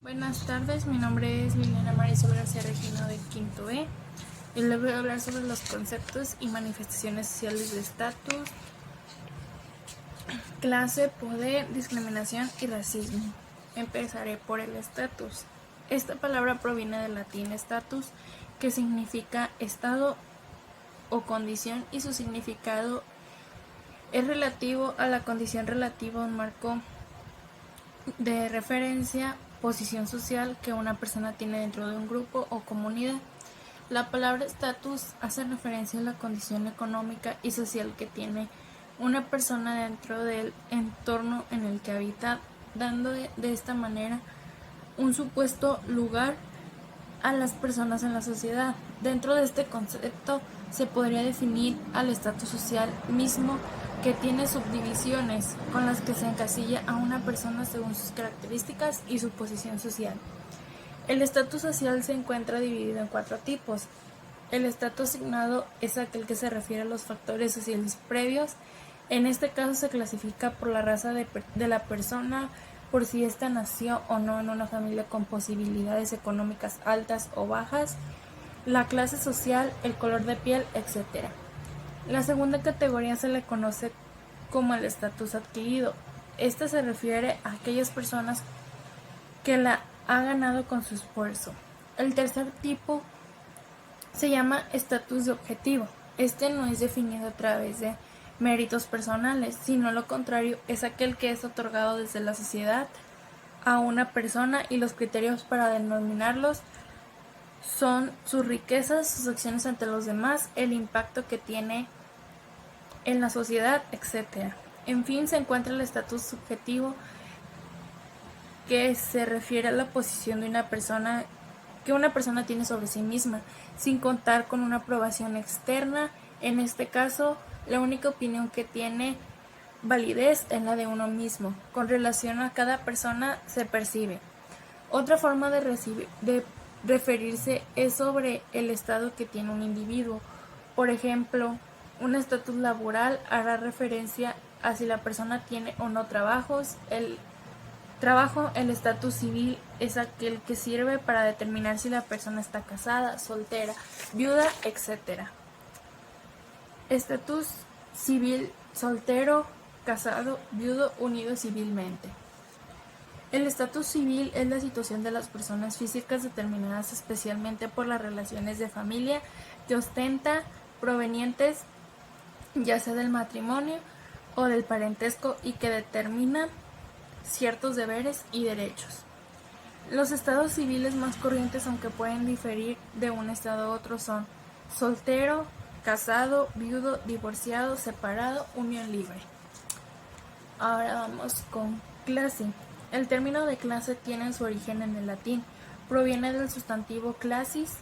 Buenas tardes, mi nombre es Milena Marisol García Regino de Quinto E y les voy a hablar sobre los conceptos y manifestaciones sociales de estatus, clase, poder, discriminación y racismo. Empezaré por el estatus. Esta palabra proviene del latín status, que significa estado o condición, y su significado es relativo a la condición relativa a un marco de referencia, posición social que una persona tiene dentro de un grupo o comunidad. La palabra estatus hace referencia a la condición económica y social que tiene una persona dentro del entorno en el que habita, dando de esta manera un supuesto lugar a las personas en la sociedad. Dentro de este concepto se podría definir al estatus social mismo, que tiene subdivisiones con las que se encasilla a una persona según sus características y su posición social. El estatus social se encuentra dividido en 4 tipos. El estatus asignado es aquel que se refiere a los factores sociales previos. En este caso se clasifica por la raza de la persona, por si ésta nació o no en una familia con posibilidades económicas altas o bajas, la clase social, el color de piel, etc. La segunda categoría se le conoce como el estatus adquirido. Esta se refiere a aquellas personas que la ha ganado con su esfuerzo. El tercer tipo se llama estatus de objetivo. Este no es definido a través de méritos personales, sino lo contrario, es aquel que es otorgado desde la sociedad a una persona, y los criterios para denominarlos son sus riquezas, sus acciones ante los demás, el impacto que tiene en la sociedad, etc. En fin, se encuentra el estatus subjetivo, que se refiere a la posición de una persona que una persona tiene sobre sí misma, sin contar con una aprobación externa. En este caso, la única opinión que tiene validez es la de uno mismo. Con relación a cada persona se percibe. Otra forma de referirse es sobre el estado que tiene un individuo. Por ejemplo, un estatus laboral hará referencia a si la persona tiene o no trabajos. El estatus civil es aquel que sirve para determinar si la persona está casada, soltera, viuda, etc. Estatus civil: soltero, casado, viudo, unido civilmente. El estatus civil es la situación de las personas físicas determinadas especialmente por las relaciones de familia que ostenta, provenientes ya sea del matrimonio o del parentesco, y que determinan ciertos deberes y derechos. Los estados civiles más corrientes, aunque pueden diferir de un estado a otro, son soltero, casado, viudo, divorciado, separado, unión libre. Ahora vamos con clase. El término de clase tiene su origen en el latín. Proviene del sustantivo classis.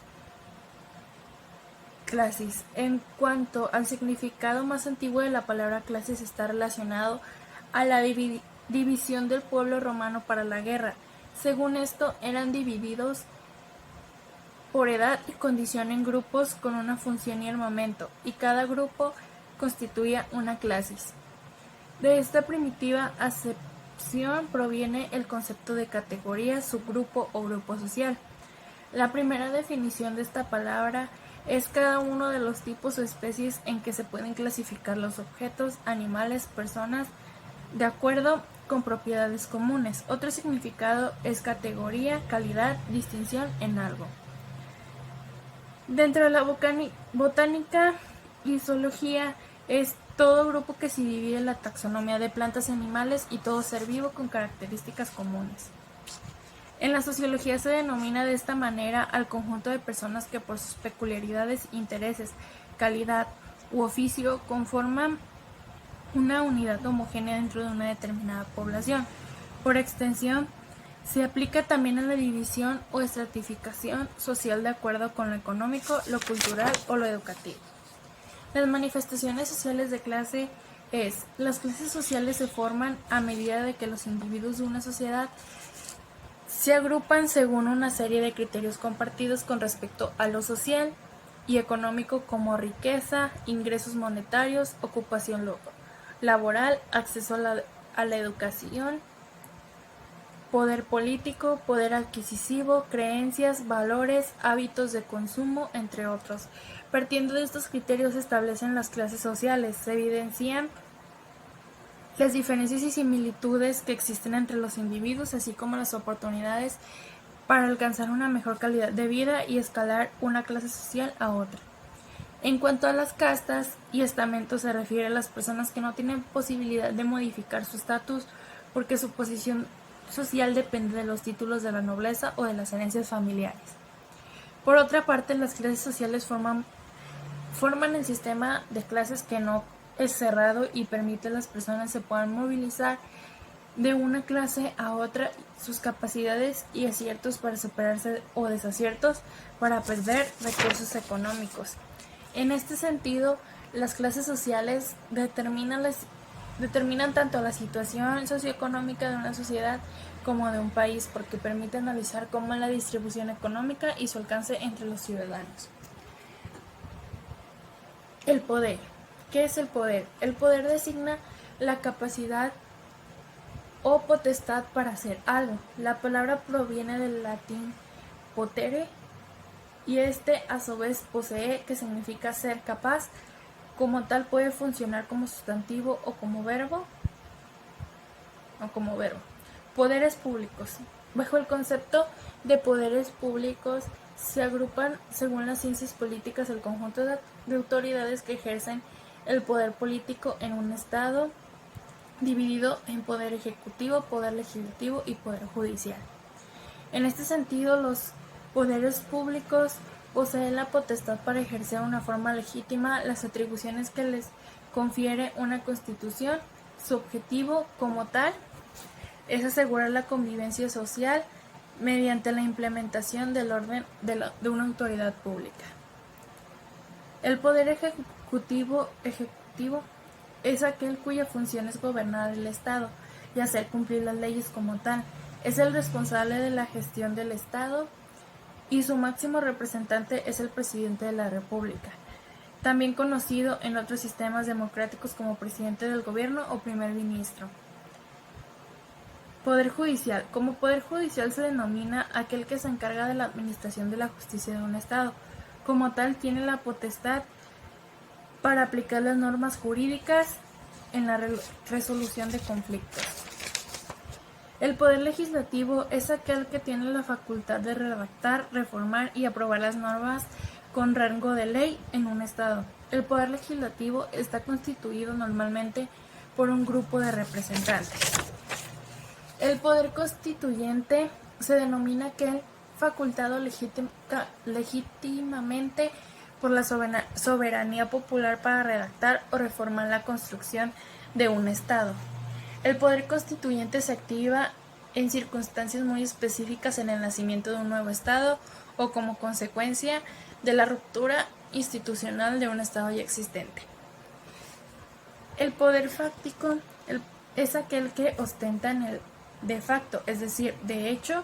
En cuanto al significado más antiguo de la palabra clases, está relacionado a la división del pueblo romano para la guerra. Según esto, eran divididos por edad y condición en grupos con una función y armamento, y cada grupo constituía una clasis. De esta primitiva acepción proviene el concepto de categoría, subgrupo o grupo social. La primera definición de esta palabra es cada uno de los tipos o especies en que se pueden clasificar los objetos, animales, personas, de acuerdo con propiedades comunes. Otro significado es categoría, calidad, distinción en algo. Dentro de la botánica y zoología es todo grupo que se divide en la taxonomía de plantas y animales y todo ser vivo con características comunes. En la sociología se denomina de esta manera al conjunto de personas que por sus peculiaridades, intereses, calidad u oficio conforman una unidad homogénea dentro de una determinada población. Por extensión, se aplica también a la división o estratificación social de acuerdo con lo económico, lo cultural o lo educativo. Las manifestaciones sociales de clase las clases sociales se forman a medida de que los individuos de una sociedad se agrupan según una serie de criterios compartidos con respecto a lo social y económico, como riqueza, ingresos monetarios, ocupación laboral, acceso a la educación, poder político, poder adquisitivo, creencias, valores, hábitos de consumo, entre otros. Partiendo de estos criterios se establecen las clases sociales, se evidencian las diferencias y similitudes que existen entre los individuos, así como las oportunidades para alcanzar una mejor calidad de vida y escalar una clase social a otra. En cuanto a las castas y estamentos, se refiere a las personas que no tienen posibilidad de modificar su estatus porque su posición social depende de los títulos de la nobleza o de las herencias familiares. Por otra parte, las clases sociales forman el sistema de clases que no es cerrado y permite a las personas se puedan movilizar de una clase a otra sus capacidades y aciertos para superarse o desaciertos para perder recursos económicos. En este sentido, las clases sociales determinan tanto la situación socioeconómica de una sociedad como de un país, porque permite analizar cómo es la distribución económica y su alcance entre los ciudadanos. El poder. ¿Qué es el poder? El poder designa la capacidad o potestad para hacer algo. La palabra proviene del latín potere y a su vez posee, que significa ser capaz. Como tal puede funcionar como sustantivo o como verbo. Poderes públicos. Bajo el concepto de poderes públicos se agrupan, según las ciencias políticas, el conjunto de autoridades que ejercen el poder político en un estado, dividido en poder ejecutivo, poder legislativo y poder judicial. En este sentido, los poderes públicos poseen la potestad para ejercer de una forma legítima las atribuciones que les confiere una constitución. Su objetivo, como tal, es asegurar la convivencia social mediante la implementación del orden de una autoridad pública. El poder ejecutivo es aquel cuya función es gobernar el Estado y hacer cumplir las leyes como tal. Es el responsable de la gestión del Estado y su máximo representante es el presidente de la República, también conocido en otros sistemas democráticos como presidente del gobierno o primer ministro. Poder judicial. Como poder judicial se denomina aquel que se encarga de la administración de la justicia de un Estado. Como tal, tiene la potestad para aplicar las normas jurídicas en la resolución de conflictos. El poder legislativo es aquel que tiene la facultad de redactar, reformar y aprobar las normas con rango de ley en un Estado. El poder legislativo está constituido normalmente por un grupo de representantes. El poder constituyente se denomina aquel facultado legítimamente por la soberanía popular para redactar o reformar la construcción de un Estado. El poder constituyente se activa en circunstancias muy específicas en el nacimiento de un nuevo Estado o como consecuencia de la ruptura institucional de un Estado ya existente. El poder fáctico es aquel que ostenta en el de facto, es decir, de hecho,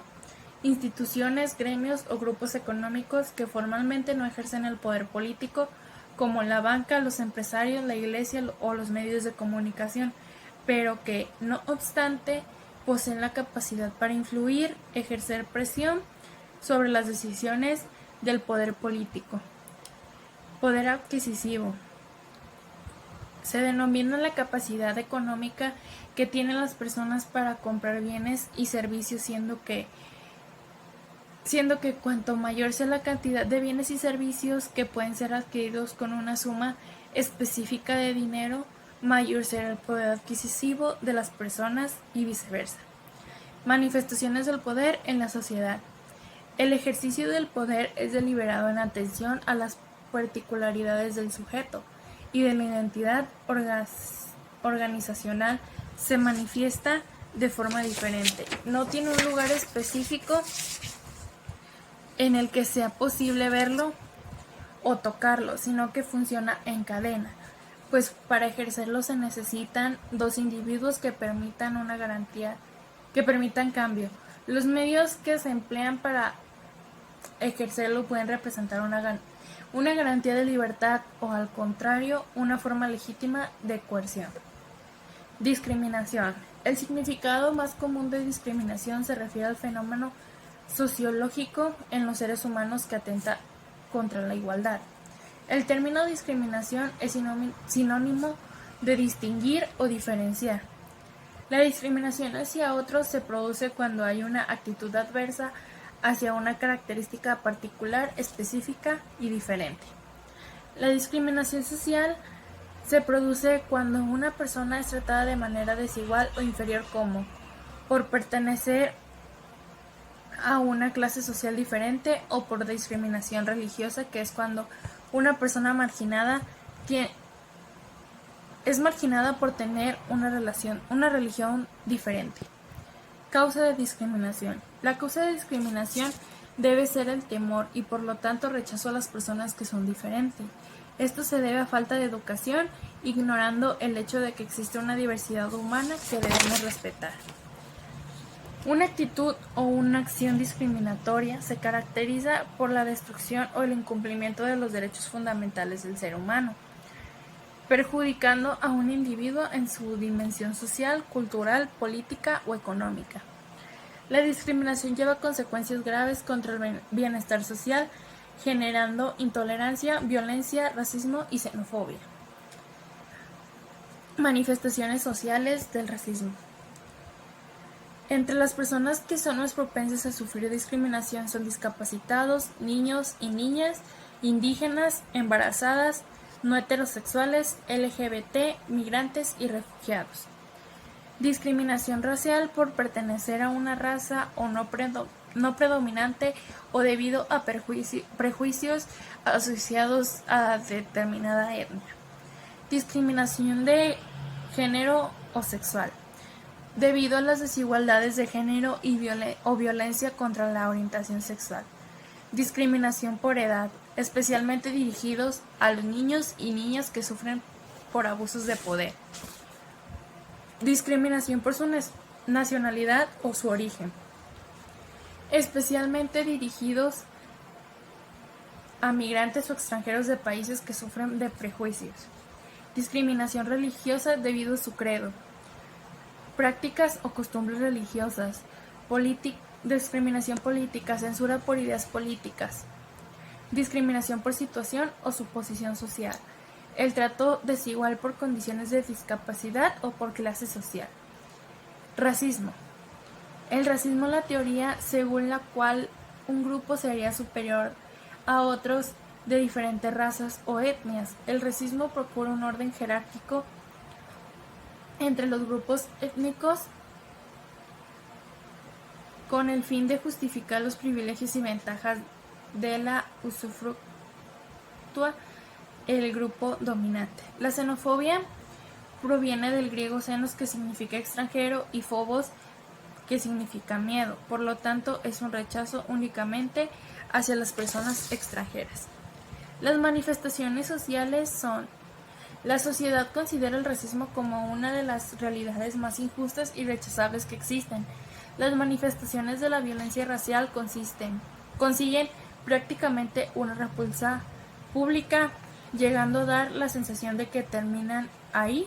instituciones, gremios o grupos económicos que formalmente no ejercen el poder político, como la banca, los empresarios, la iglesia o los medios de comunicación, pero que, no obstante, poseen la capacidad para influir, ejercer presión sobre las decisiones del poder político. Poder adquisitivo. Se denomina la capacidad económica que tienen las personas para comprar bienes y servicios, siendo que cuanto mayor sea la cantidad de bienes y servicios que pueden ser adquiridos con una suma específica de dinero, mayor será el poder adquisitivo de las personas y viceversa. Manifestaciones del poder en la sociedad. El ejercicio del poder es deliberado en atención a las particularidades del sujeto y de la identidad organizacional. Se manifiesta de forma diferente. No tiene un lugar específico en el que sea posible verlo o tocarlo, sino que funciona en cadena, pues para ejercerlo se necesitan dos individuos que permitan cambio. Los medios que se emplean para ejercerlo pueden representar una garantía de libertad o, al contrario, una forma legítima de coerción. Discriminación. El significado más común de discriminación se refiere al fenómeno sociológico en los seres humanos que atenta contra la igualdad. El término discriminación es sinónimo de distinguir o diferenciar. La discriminación hacia otros se produce cuando hay una actitud adversa hacia una característica particular, específica y diferente. La discriminación social se produce cuando una persona es tratada de manera desigual o inferior como por pertenecer a una clase social diferente o por discriminación religiosa, que es cuando una persona marginada es marginada por tener una religión diferente. Causa de discriminación. La causa de discriminación debe ser el temor y por lo tanto rechazo a las personas que son diferentes. Esto se debe a falta de educación, ignorando el hecho de que existe una diversidad humana que debemos respetar. Una actitud o una acción discriminatoria se caracteriza por la destrucción o el incumplimiento de los derechos fundamentales del ser humano, perjudicando a un individuo en su dimensión social, cultural, política o económica. La discriminación lleva consecuencias graves contra el bienestar social, generando intolerancia, violencia, racismo y xenofobia. Manifestaciones sociales del racismo. Entre las personas que son más propensas a sufrir discriminación son discapacitados, niños y niñas, indígenas, embarazadas, no heterosexuales, LGBT, migrantes y refugiados. Discriminación racial por pertenecer a una raza o no predominante o debido a prejuicios asociados a determinada etnia. Discriminación de género o sexual, debido a las desigualdades de género o violencia contra la orientación sexual. Discriminación por edad, especialmente dirigidos a los niños y niñas que sufren por abusos de poder. Discriminación por su nacionalidad o su origen, especialmente dirigidos a migrantes o extranjeros de países que sufren de prejuicios. Discriminación religiosa debido a su credo, prácticas o costumbres religiosas, discriminación política, censura por ideas políticas, discriminación por situación o su posición social, el trato desigual por condiciones de discapacidad o por clase social. Racismo. El racismo es la teoría según la cual un grupo sería superior a otros de diferentes razas o etnias. El racismo procura un orden jerárquico entre los grupos étnicos con el fin de justificar los privilegios y ventajas de la usufructua el grupo dominante. La xenofobia proviene del griego xenos, que significa extranjero, y phobos, que significa miedo. Por lo tanto, es un rechazo únicamente hacia las personas extranjeras. Las manifestaciones sociales son: la sociedad considera el racismo como una de las realidades más injustas y rechazables que existen. Las manifestaciones de la violencia racial consiguen prácticamente una repulsa pública, llegando a dar la sensación de que terminan ahí